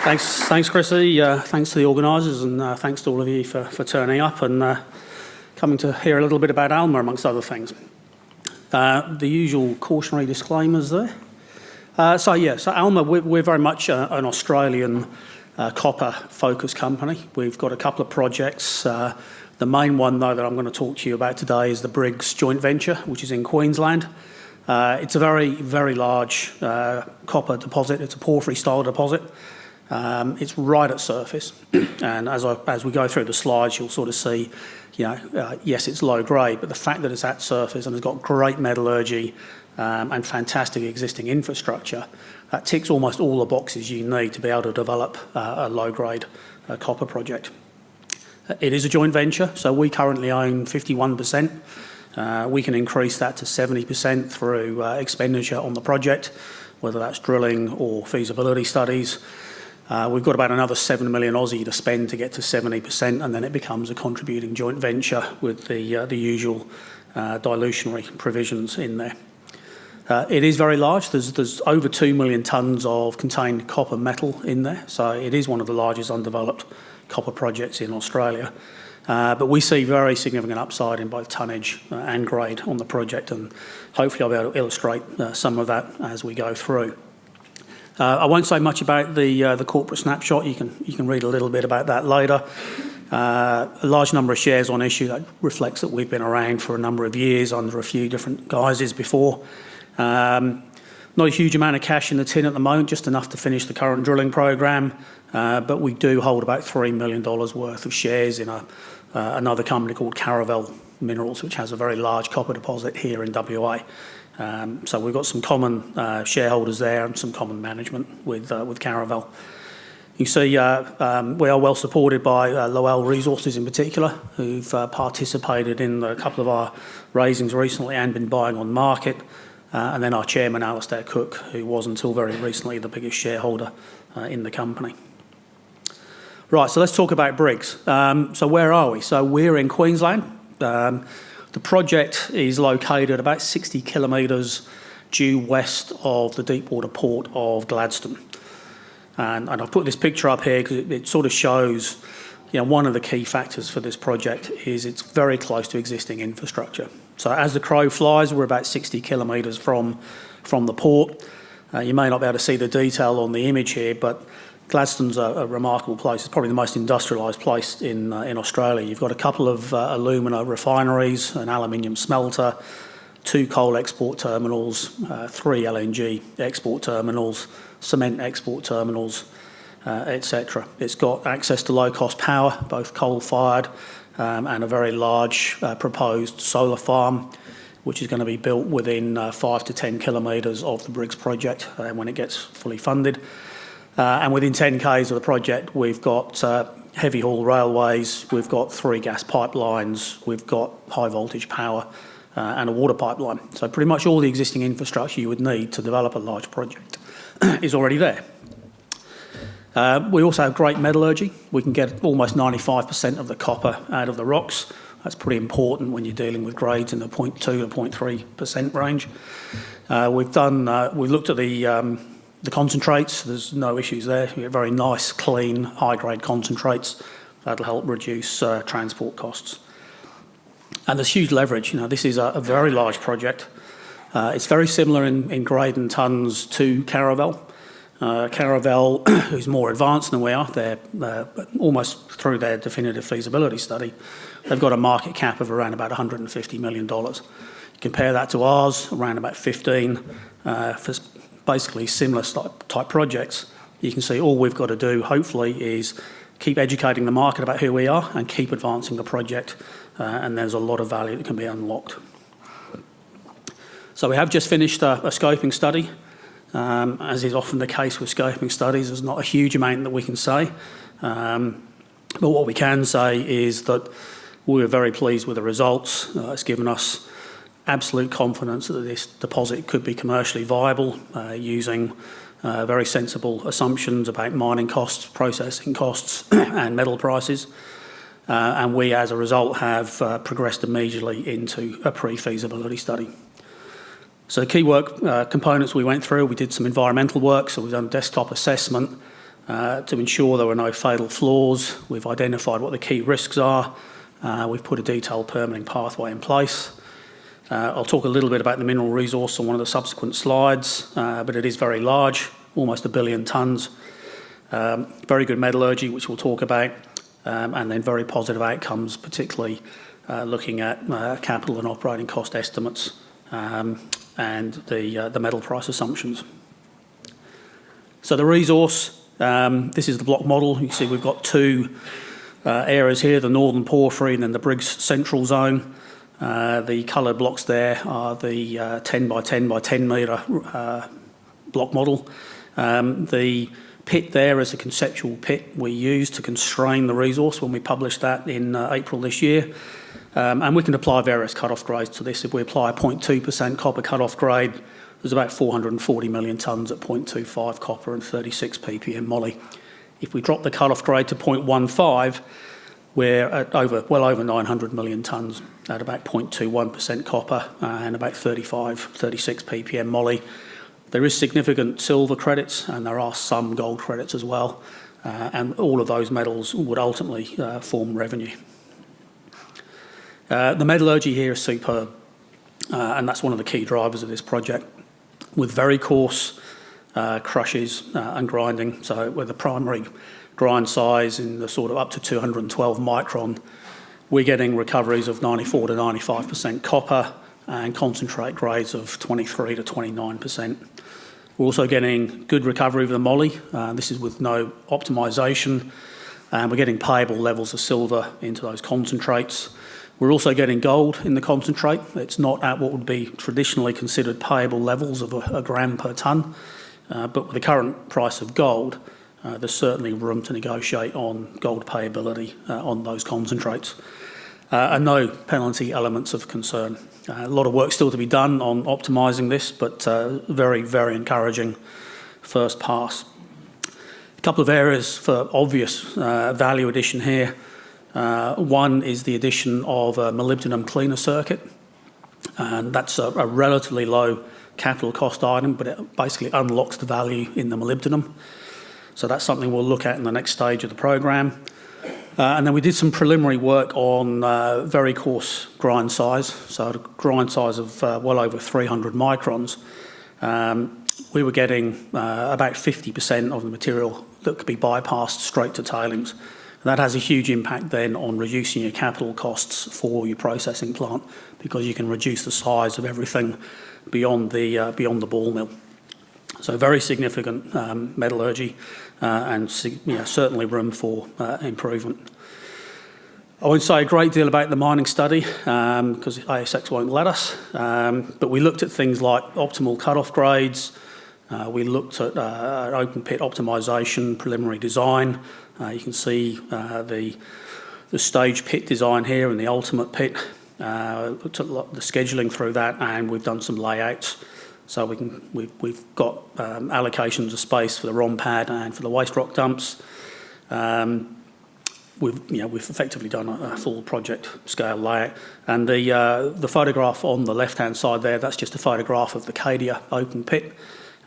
Thanks, Chrissy. Thanks to the organisers, and thanks to all of you for turning up and coming to hear a little bit about Alma, amongst other things. The usual cautionary disclaimers there. So Alma, we're very much an Australian copper-focused company. We've got a couple of projects. The main one, though, that I'm going to talk to you about today is the Briggs joint venture, which is in Queensland. It's a very, very large copper deposit. It's a porphyry-style deposit. It's right at surface, and as we go through the slides, you'll sort of see, yes, it's low grade, but the fact that it's at surface and it's got great metallurgy and fantastic existing infrastructure, that ticks almost all the boxes you need to be able to develop a low-grade copper project. It is a joint venture, so we currently own 51%. We can increase that to 70% through expenditure on the project, whether that's drilling or feasibility studies. We've got about another 7 million Aussie to spend to get to 70%, and then it becomes a contributing joint venture with the usual dilutionary provisions in there. It is very large. There's over 2 million tonnes of contained copper metal in there, so it is one of the largest undeveloped copper projects in Australia. But we see very significant upside in both tonnage and grade on the project, and hopefully I'll be able to illustrate some of that as we go through. I won't say much about the corporate snapshot. You can read a little bit about that later. A large number of shares on issue. That reflects that we've been around for a number of years under a few different guises before. Not a huge amount of cash in the tin at the moment, just enough to finish the current drilling program. But we do hold about $3 million worth of shares in another company called Caravel Minerals, which has a very large copper deposit here in WA. So we've got some common shareholders there and some common management with Caravel. You see we are well supported by Lowell Resources in particular, who've participated in a couple of our raisings recently and been buying on market. And then our chairman, Alistair Cook, who was until very recently the biggest shareholder in the company. Right, so let's talk about Briggs. So where are we? So we're in Queensland. The project is located about 60 kilometres due west of the deepwater port of Gladstone. And I've put this picture up here because it sort of shows, one of the key factors for this project is it's very close to existing infrastructure. So as the crow flies, we're about 60 kilometres from the port. You may not be able to see the detail on the image here, but Gladstone's a remarkable place. It's probably the most industrialised place in Australia. You've got a couple of alumina refineries, an aluminium smelter, 2 coal export terminals, 3 LNG export terminals, cement export terminals, etc. It's got access to low-cost power, both coal-fired and a very large proposed solar farm, which is going to be built within 5 to 10 kilometres of the Briggs project when it gets fully funded. And within 10 k's of the project, we've got heavy haul railways, we've got 3 gas pipelines, we've got high voltage power and a water pipeline. So pretty much all the existing infrastructure you would need to develop a large project is already there. We also have great metallurgy. We can get almost 95% of the copper out of the rocks. That's pretty important when you're dealing with grades in the 0.2 to 0.3% range. We've looked at the concentrates. There's no issues there. We get very nice, clean, high-grade concentrates. That'll help reduce transport costs. And there's huge leverage. This is a very large project. It's very similar in grade and tonnes to Caravel. Caravel, who's more advanced than we are, they're almost through their definitive feasibility study. They've got a market cap of around about $150 million. Compare that to ours, around about 15 for basically similar type projects. You can see all we've got to do, hopefully, is keep educating the market about who we are and keep advancing the project, and there's a lot of value that can be unlocked. So we have just finished a scoping study. As is often the case with scoping studies, there's not a huge amount that we can say. But what we can say is that we were very pleased with the results. It's given us absolute confidence that this deposit could be commercially viable using very sensible assumptions about mining costs, processing costs and metal prices. And we, as a result, have progressed immediately into a pre-feasibility study. So the key work components we went through, we did some environmental work, so we've done a desktop assessment To ensure there were no fatal flaws, we've identified what the key risks are. We've put a detailed permitting pathway in place. I'll talk a little bit about the mineral resource on one of the subsequent slides, but it is very large, almost 1 billion tonnes. Very good metallurgy, which we'll talk about, and then very positive outcomes, particularly looking at capital and operating cost estimates and the metal price assumptions. So the resource, this is the block model. You can see we've got two areas here, the northern porphyry and then the Briggs Central Zone. The coloured blocks there are the 10 by 10 by 10 metre block model. The pit there is a conceptual pit we used to constrain the resource when we published that in April this year. And we can apply various cut-off grades to this. If we apply a 0.2% copper cut-off grade, there's about 440 million tonnes at 0.25 copper and 36 ppm moly. If we drop the cut-off grade to 0.15, we're at well over 900 million tonnes at about 0.21% copper and about 36 ppm moly. There is significant silver credits and there are some gold credits as well, and all of those metals would ultimately form revenue. The metallurgy here is superb, and that's one of the key drivers of this project, with very coarse crushes and grinding. So with the primary grind size in the sort of up to 212 micron, we're getting recoveries of 94 to 95% copper and concentrate grades of 23 to 29%. We're also getting good recovery of the moly. This is with no optimisation, and we're getting payable levels of silver into those concentrates. We're also getting gold in the concentrate. It's not at what would be traditionally considered payable levels of a gram per tonne, but with the current price of gold, there's certainly room to negotiate on gold payability on those concentrates. And no penalty elements of concern. A lot of work still to be done on optimising this, but very, very encouraging first pass. A couple of areas for obvious value addition here. One is the addition of a molybdenum cleaner circuit, and that's a relatively low capital cost item, but it basically unlocks the value in the molybdenum. So that's something we'll look at in the next stage of the program. And then we did some preliminary work on very coarse grind size, so a grind size of well over 300 microns. We were getting about 50% of the material that could be bypassed straight to tailings. And that has a huge impact then on reducing your capital costs for your processing plant, because you can reduce the size of everything beyond the ball mill. So very significant metallurgy and certainly room for improvement. I won't say a great deal about the mining study because ASX won't let us, but we looked at things like optimal cut-off grades. We looked at open pit optimisation, preliminary design. You can see the stage pit design here and the ultimate pit. Looked at the scheduling through that, and we've done some layouts. So we've got allocations of space for the ROM pad and for the waste rock dumps. We've effectively done a full project scale layout. And the photograph on the left-hand side there, that's just a photograph of the Cadia open pit.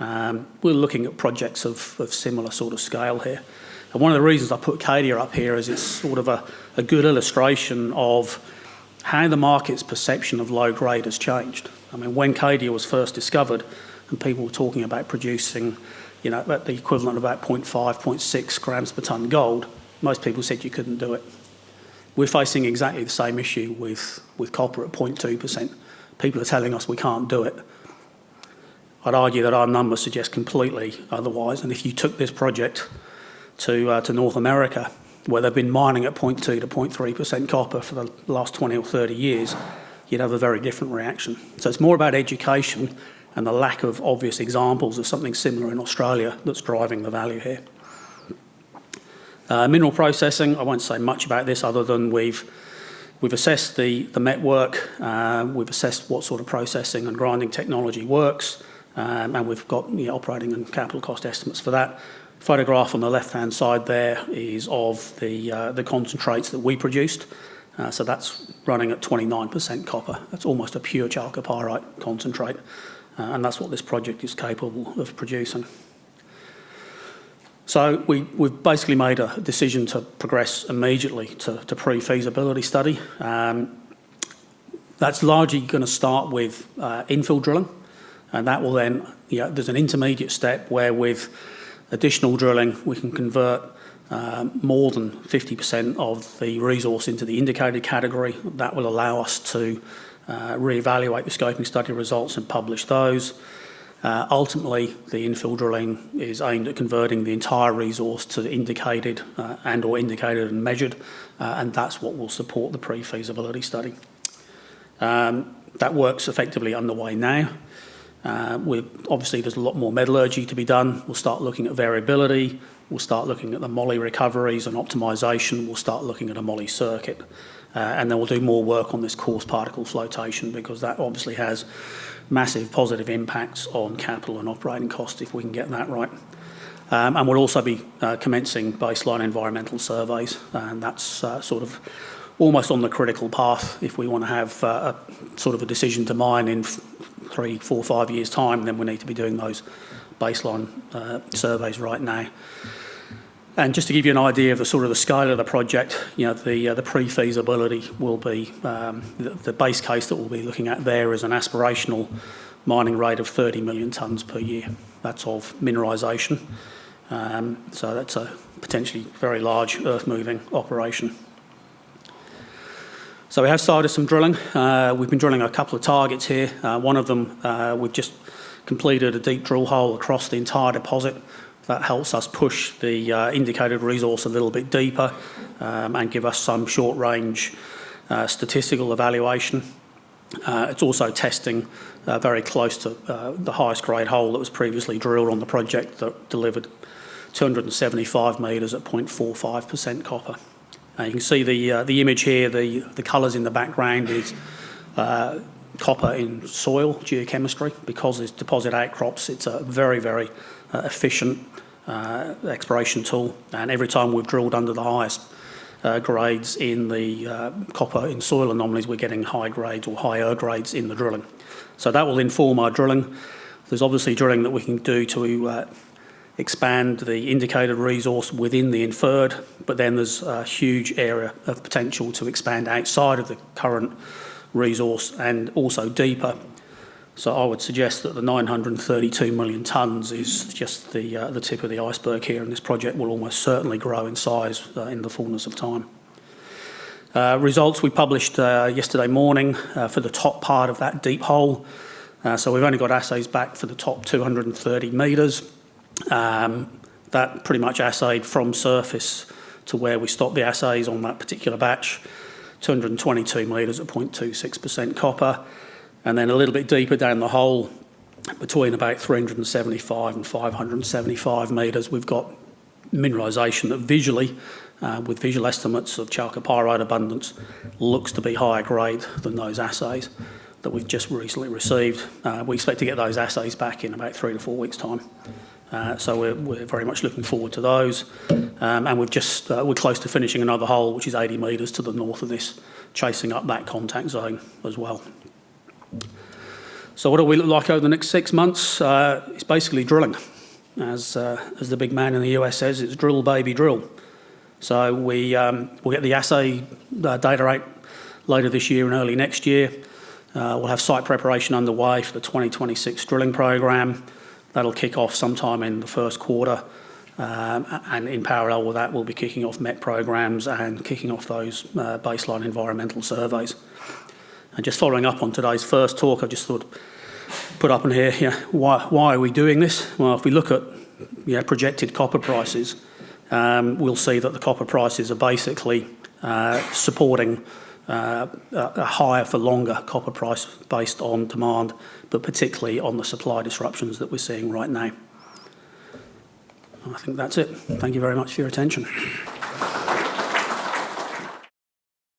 We're looking at projects of similar sort of scale here. And one of the reasons I put Cadia up here is it's sort of a good illustration of how the market's perception of low grade has changed. I mean, when Cadia was first discovered and people were talking about producing, at the equivalent of about 0.5, 0.6 grams per tonne gold, most people said you couldn't do it. We're facing exactly the same issue with copper at 0.2%. People are telling us we can't do it. I'd argue that our numbers suggest completely otherwise, and if you took this project to North America, where they've been mining at 0.2 to 0.3% copper for the last 20 or 30 years, you'd have a very different reaction. So it's more about education and the lack of obvious examples of something similar in Australia that's driving the value here. Mineral processing, I won't say much about this other than we've assessed the met work, we've assessed what sort of processing and grinding technology works, and we've got operating and capital cost estimates for that. Photograph on the left-hand side there is of the concentrates that we produced. So that's running at 29% copper. That's almost a pure chalcopyrite concentrate, and that's what this project is capable of producing. So we've basically made a decision to progress immediately to pre-feasibility study. That's largely going to start with infill drilling, and that will then, there's an intermediate step where with additional drilling we can convert more than 50% of the resource into the indicated category. That will allow us to re-evaluate the scoping study results and publish those. Ultimately, the infill drilling is aimed at converting the entire resource to indicated and/or indicated and measured, and that's what will support the pre-feasibility study. That work's effectively underway now. Obviously, there's a lot more metallurgy to be done. We'll start looking at variability. We'll start looking at the moly recoveries and optimisation. We'll start looking at a moly circuit. And then we'll do more work on this coarse particle flotation, because that obviously has massive positive impacts on capital and operating costs if we can get that right. And we'll also be commencing baseline environmental surveys, and that's sort of almost on the critical path. If we want to have a sort of a decision to mine in 3, 4, 5 years' time, then we need to be doing those baseline surveys right now. And just to give you an idea of the sort of the scale of the project, the pre-feasibility will be the base case that we'll be looking at there is an aspirational mining rate of 30 million tonnes per year. That's of mineralisation. So that's a potentially very large earth-moving operation. So we have started some drilling. We've been drilling a couple of targets here. One of them, we've just completed a deep drill hole across the entire deposit. That helps us push the indicated resource a little bit deeper and give us some short-range statistical evaluation. It's also testing very close to the highest grade hole that was previously drilled on the project that delivered 275 metres at 0.45% copper. You can see the image here, the colours in the background is copper in soil geochemistry. Because this deposit outcrops, it's a very, very efficient exploration tool, and every time we've drilled under the highest grades in the copper in soil anomalies, we're getting high grades or higher grades in the drilling. So that will inform our drilling. There's obviously drilling that we can do to expand the indicated resource within the inferred, but then there's a huge area of potential to expand outside of the current resource and also deeper. So I would suggest that the 932 million tonnes is just the tip of the iceberg here, and this project will almost certainly grow in size in the fullness of time. Results we published yesterday morning for the top part of that deep hole. So we've only got assays back for the top 230 metres. That pretty much assayed from surface to where we stopped the assays on that particular batch, 222 metres at 0.26% copper. And then a little bit deeper down the hole, between about 375 and 575 metres, we've got mineralisation that visually, with visual estimates of chalcopyrite abundance, looks to be higher grade than those assays that we've just recently received. We expect to get those assays back in about 3 to 4 weeks' time. So we're very much looking forward to those. And we're close to finishing another hole, which is 80 metres to the north of this, chasing up that contact zone as well. So what do we look like over the next 6 months? It's basically drilling. As the big man in the US says, it's drill, baby, drill. So we'll get the assay data out later this year and early next year. We'll have site preparation underway for the 2026 drilling program. That'll kick off sometime in the first quarter. And in parallel with that, we'll be kicking off MET programs and kicking off those baseline environmental surveys. And just following up on today's first talk, I just thought put up in here, why are we doing this? Well, if we look at projected copper prices, we'll see that the copper prices are basically supporting a higher for longer copper price based on demand, but particularly on the supply disruptions that we're seeing right now. I think that's it. Thank you very much for your attention.